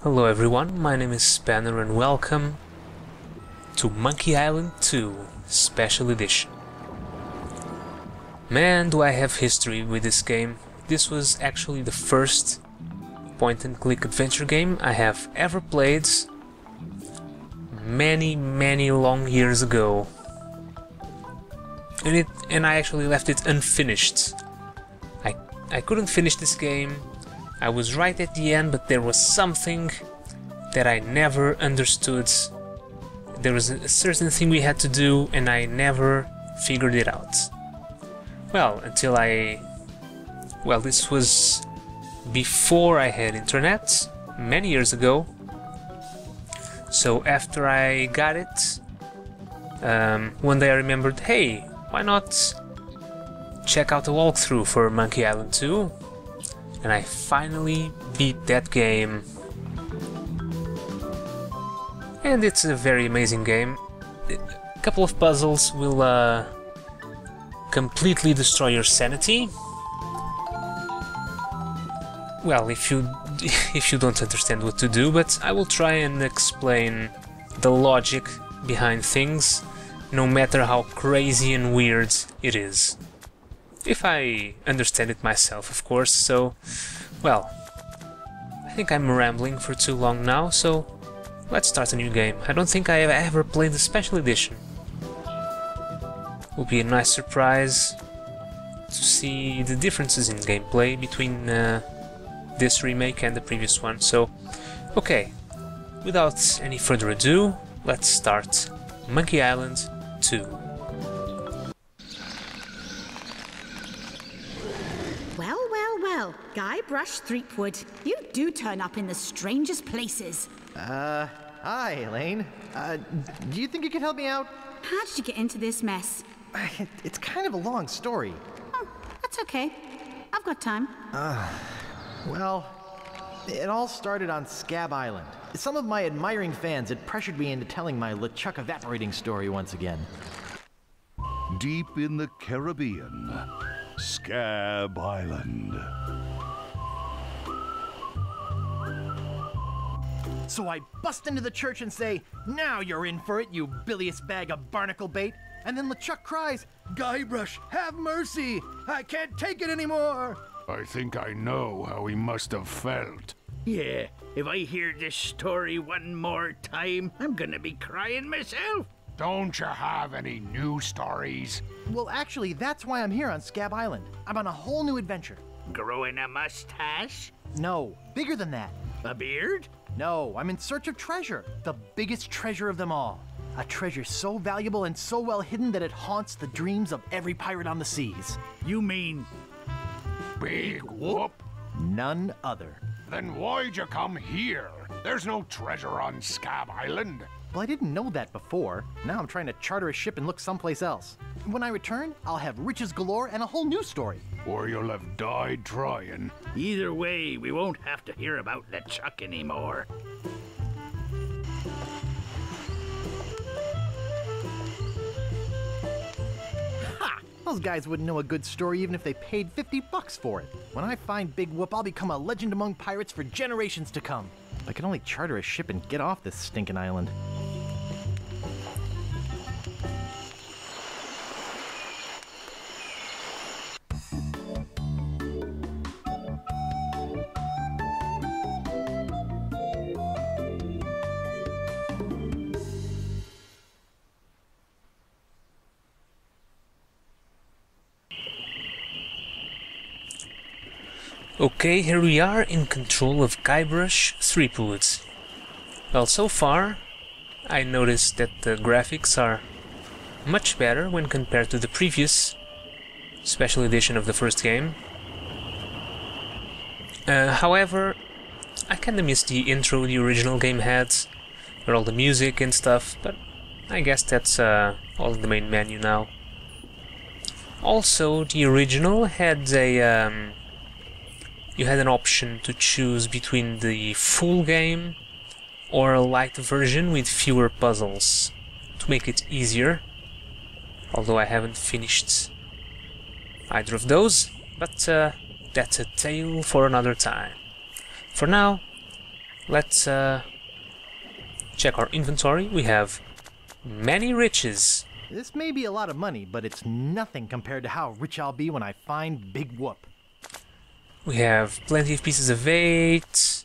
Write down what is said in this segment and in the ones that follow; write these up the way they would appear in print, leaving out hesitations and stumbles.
Hello everyone, my name is Spanner and welcome to Monkey Island 2 Special Edition. Man, do I have history with this game. This was actually the first point-and-click adventure game I have ever played many long years ago. And I actually left it unfinished. I couldn't finish this game. I was right at the end, but there was something that I never understood. There was a certain thing we had to do and I never figured it out. Well, this was before I had internet, many years ago. So after I got it, one day I remembered, hey, why not check out the walkthrough for Monkey Island 2? And I finally beat that game. And it's a very amazing game. A couple of puzzles will completely destroy your sanity. Well, if you don't understand what to do, but I will try and explain the logic behind things, no matter how crazy and weird it is. If I understand it myself, of course, so... Well, I think I'm rambling for too long now, so let's start a new game. I don't think I have ever played the Special Edition. Will be a nice surprise to see the differences in gameplay between this remake and the previous one. So, okay, without any further ado, let's start Monkey Island 2. Well, Guybrush Threepwood, you do turn up in the strangest places. Hi, Elaine. Do you think you could help me out? How did you get into this mess? It's kind of a long story. Oh, that's okay. I've got time. Well, it all started on Scab Island. Some of my admiring fans had pressured me into telling my LeChuck evaporating story once again. Deep in the Caribbean, Scab Island. So I bust into the church and say, "Now you're in for it, you bilious bag of barnacle bait." And then LeChuck cries, "Guybrush, have mercy! I can't take it anymore!" I think I know how he must have felt. Yeah, if I hear this story one more time, I'm gonna be crying myself. Don't you have any new stories? Well, actually, that's why I'm here on Scab Island. I'm on a whole new adventure. Growing a mustache? No, bigger than that. A beard? No, I'm in search of treasure. The biggest treasure of them all. A treasure so valuable and so well hidden that it haunts the dreams of every pirate on the seas. You mean Big whoop? None other. Then why'd you come here? There's no treasure on Scab Island. Well, I didn't know that before. Now I'm trying to charter a ship and look someplace else. When I return, I'll have riches galore and a whole new story. Or you'll have died trying. either way, we won't have to hear about LeChuck anymore. Ha! Those guys wouldn't know a good story even if they paid $50 for it. When I find Big Whoop, I'll become a legend among pirates for generations to come. I can only charter a ship and get off this stinking island. Okay, here we are in control of Guybrush Threepwood. Well, so far I noticed that the graphics are much better when compared to the previous special edition of the first game. However, I kinda missed the intro the original game had, with all the music and stuff, but I guess that's all in the main menu now. Also, the original had a you had an option to choose between the full game or a light version with fewer puzzles to make it easier, although I haven't finished either of those, but that's a tale for another time. For now, Let's check our inventory. We have many riches. This may be a lot of money, but it's nothing compared to how rich I'll be when I find Big Whoop. We have plenty of pieces of 8,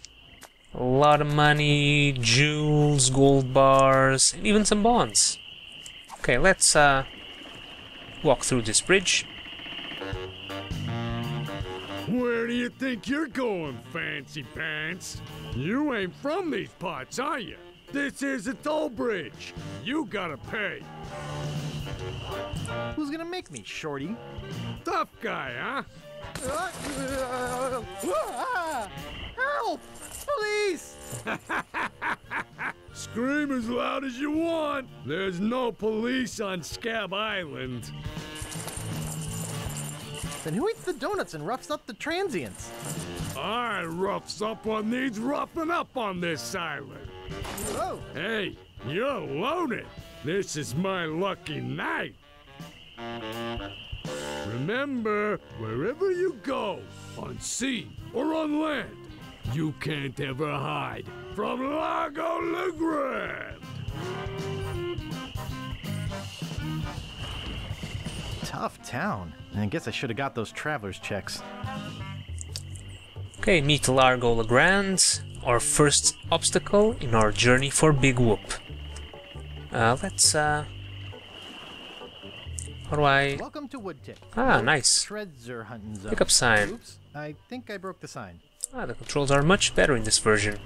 a lot of money, jewels, gold bars, and even some bonds. Okay, let's walk through this bridge. Where do you think you're going, fancy pants? You ain't from these parts, are you? This is a toll bridge. You gotta pay. Who's gonna make me, shorty? Tough guy, huh? Help! Police! Scream as loud as you want. There's no police on Scab Island. Then who eats the donuts and roughs up the transients? I roughs up on these roughing up on this island. Whoa! Hey, you're loaded. This is my lucky night. Remember, wherever you go, on sea or on land, you can't ever hide from Largo LeGrand. Tough town. I guess I should have got those traveler's checks. Okay, meet Largo LeGrand, our first obstacle in our journey for Big Whoop. Let's how do I... Welcome to Woodtick. Ah, nice. Treasure hunting zone. Pickup sign. Oops, I think I broke the sign. Ah, the controls are much better in this version.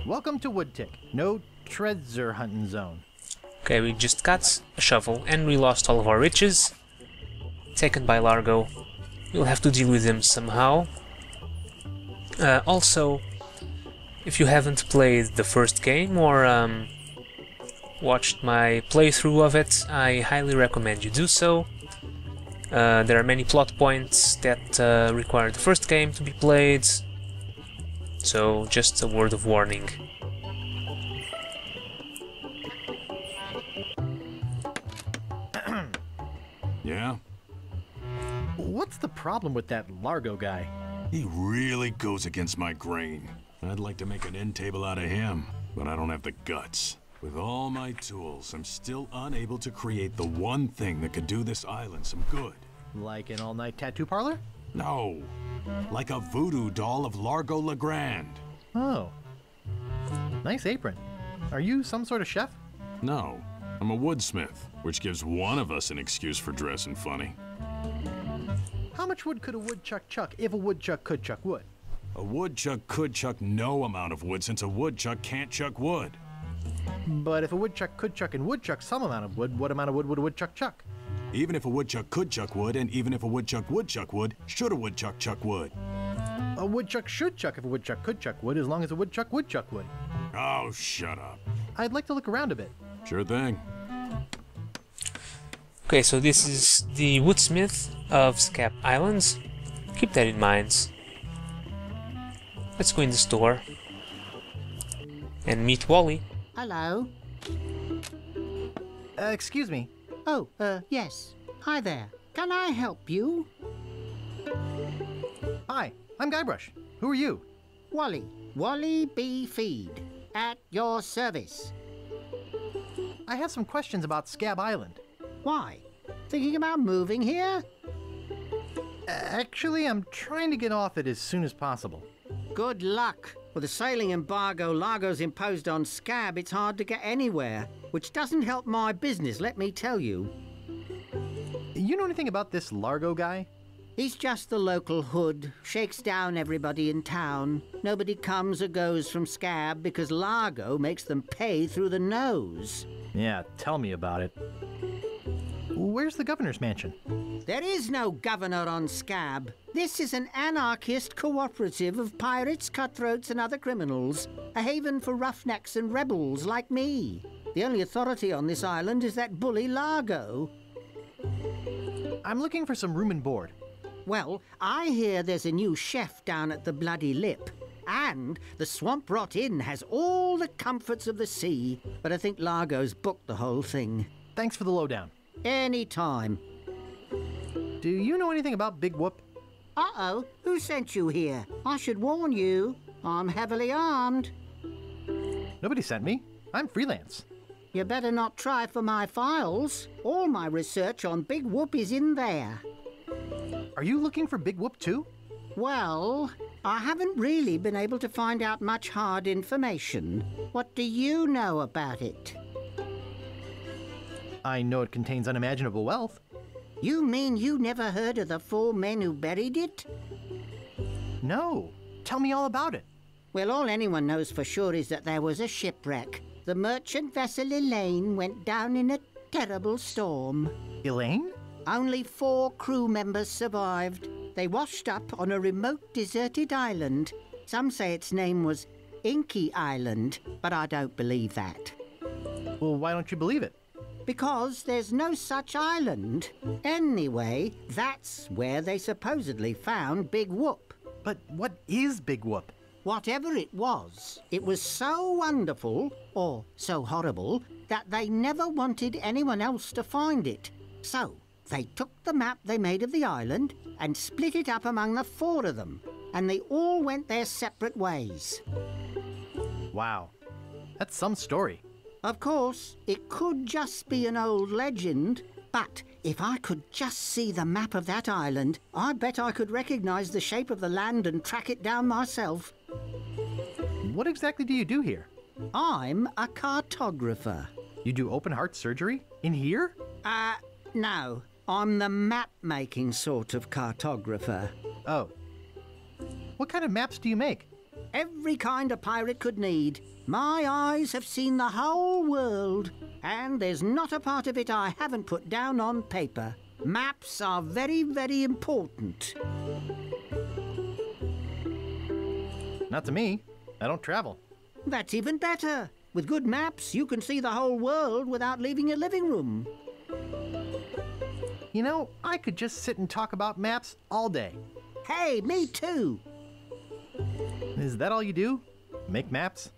Welcome to Woodtick. No treasure hunting zone. Okay, we just got a shovel and we lost all of our riches. Taken by Largo. We'll have to deal with him somehow. Also, if you haven't played the first game or watched my playthrough of it, I highly recommend you do so. There are many plot points that require the first game to be played, so just a word of warning. Yeah? What's the problem with that Largo guy? He really goes against my grain. I'd like to make an end table out of him, but I don't have the guts. With all my tools, I'm still unable to create the one thing that could do this island some good. Like an all-night tattoo parlor? No, like a voodoo doll of Largo LeGrand. Oh. Nice apron. Are you some sort of chef? No, I'm a woodsmith, which gives one of us an excuse for dressing funny. How much wood could a woodchuck chuck if a woodchuck could chuck wood? A woodchuck could chuck no amount of wood since a woodchuck can't chuck wood. But if a woodchuck could chuck and would chuck some amount of wood, what amount of wood would a woodchuck chuck? Even if a woodchuck could chuck wood, and even if a woodchuck would chuck wood, should a woodchuck chuck wood? A woodchuck should chuck if a woodchuck could chuck wood, as long as a woodchuck would chuck wood. Oh, shut up. I'd like to look around a bit. Sure thing. Okay, so this is the woodsmith of Scab Islands. Keep that in mind. Let's go in the store and meet Wally. Hello. Excuse me. Oh, yes. Hi there. Can I help you? Hi, I'm Guybrush. Who are you? Wally. Wally B. Feed. At your service. I have some questions about Scab Island. Why? Thinking about moving here? Actually, I'm trying to get off it as soon as possible. Good luck. With the sailing embargo Largo's imposed on Scab, it's hard to get anywhere. Which doesn't help my business, let me tell you. You know anything about this Largo guy? He's just the local hood, shakes down everybody in town. Nobody comes or goes from Scab because Largo makes them pay through the nose. Yeah, tell me about it. Where's the governor's mansion? There is no governor on Scab. This is an anarchist cooperative of pirates, cutthroats, and other criminals. A haven for roughnecks and rebels like me. The only authority on this island is that bully Largo. I'm looking for some room and board. Well, I hear there's a new chef down at the Bloody Lip. And the Swamp Rot Inn has all the comforts of the sea. But I think Largo's booked the whole thing. Thanks for the lowdown. Any time. Do you know anything about Big Whoop? Uh-oh, who sent you here? I should warn you. I'm heavily armed. Nobody sent me. I'm freelance. You better not try for my files. All my research on Big Whoop is in there. Are you looking for Big Whoop too? Well, I haven't really been able to find out much hard information. What do you know about it? I know it contains unimaginable wealth. You mean you never heard of the 4 men who buried it? No. Tell me all about it. Well, all anyone knows for sure is that there was a shipwreck. The merchant vessel Elaine went down in a terrible storm. Elaine? Only 4 crew members survived. They washed up on a remote deserted island. Some say its name was Inky Island, but I don't believe that. Well, why don't you believe it? Because there's no such island. Anyway, that's where they supposedly found Big Whoop. But what is Big Whoop? Whatever it was so wonderful, or so horrible, that they never wanted anyone else to find it. So, they took the map they made of the island and split it up among the 4 of them, and they all went their separate ways. Wow. That's some story. Of course, it could just be an old legend, but if I could just see the map of that island, I bet I could recognize the shape of the land and track it down myself. What exactly do you do here? I'm a cartographer. You do open heart surgery? In here? No. I'm the map-making sort of cartographer. Oh. What kind of maps do you make? Every kind a pirate could need. My eyes have seen the whole world, and there's not a part of it I haven't put down on paper. Maps are very, very important. Not to me. I don't travel. That's even better. With good maps, you can see the whole world without leaving your living room. You know, I could just sit and talk about maps all day. Hey, me too. Is that all you do? Make maps?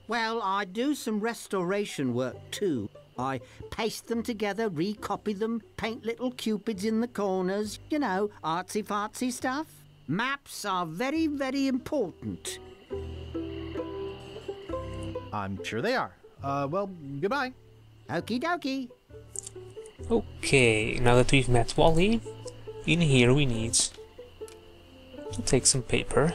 Well, I do some restoration work too. I paste them together, recopy them, paint little cupids in the corners, you know, artsy-fartsy stuff. Maps are very, very important. I'm sure they are. Well, goodbye. Okie dokie. Okay, now that we've met Wally, in here we need to take some paper.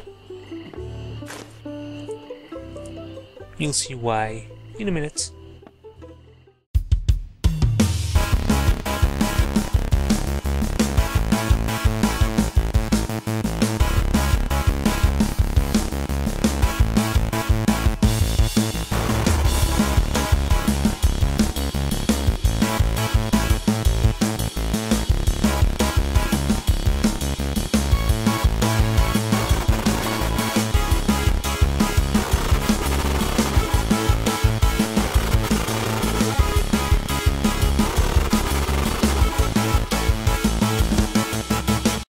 You'll see why in a minute.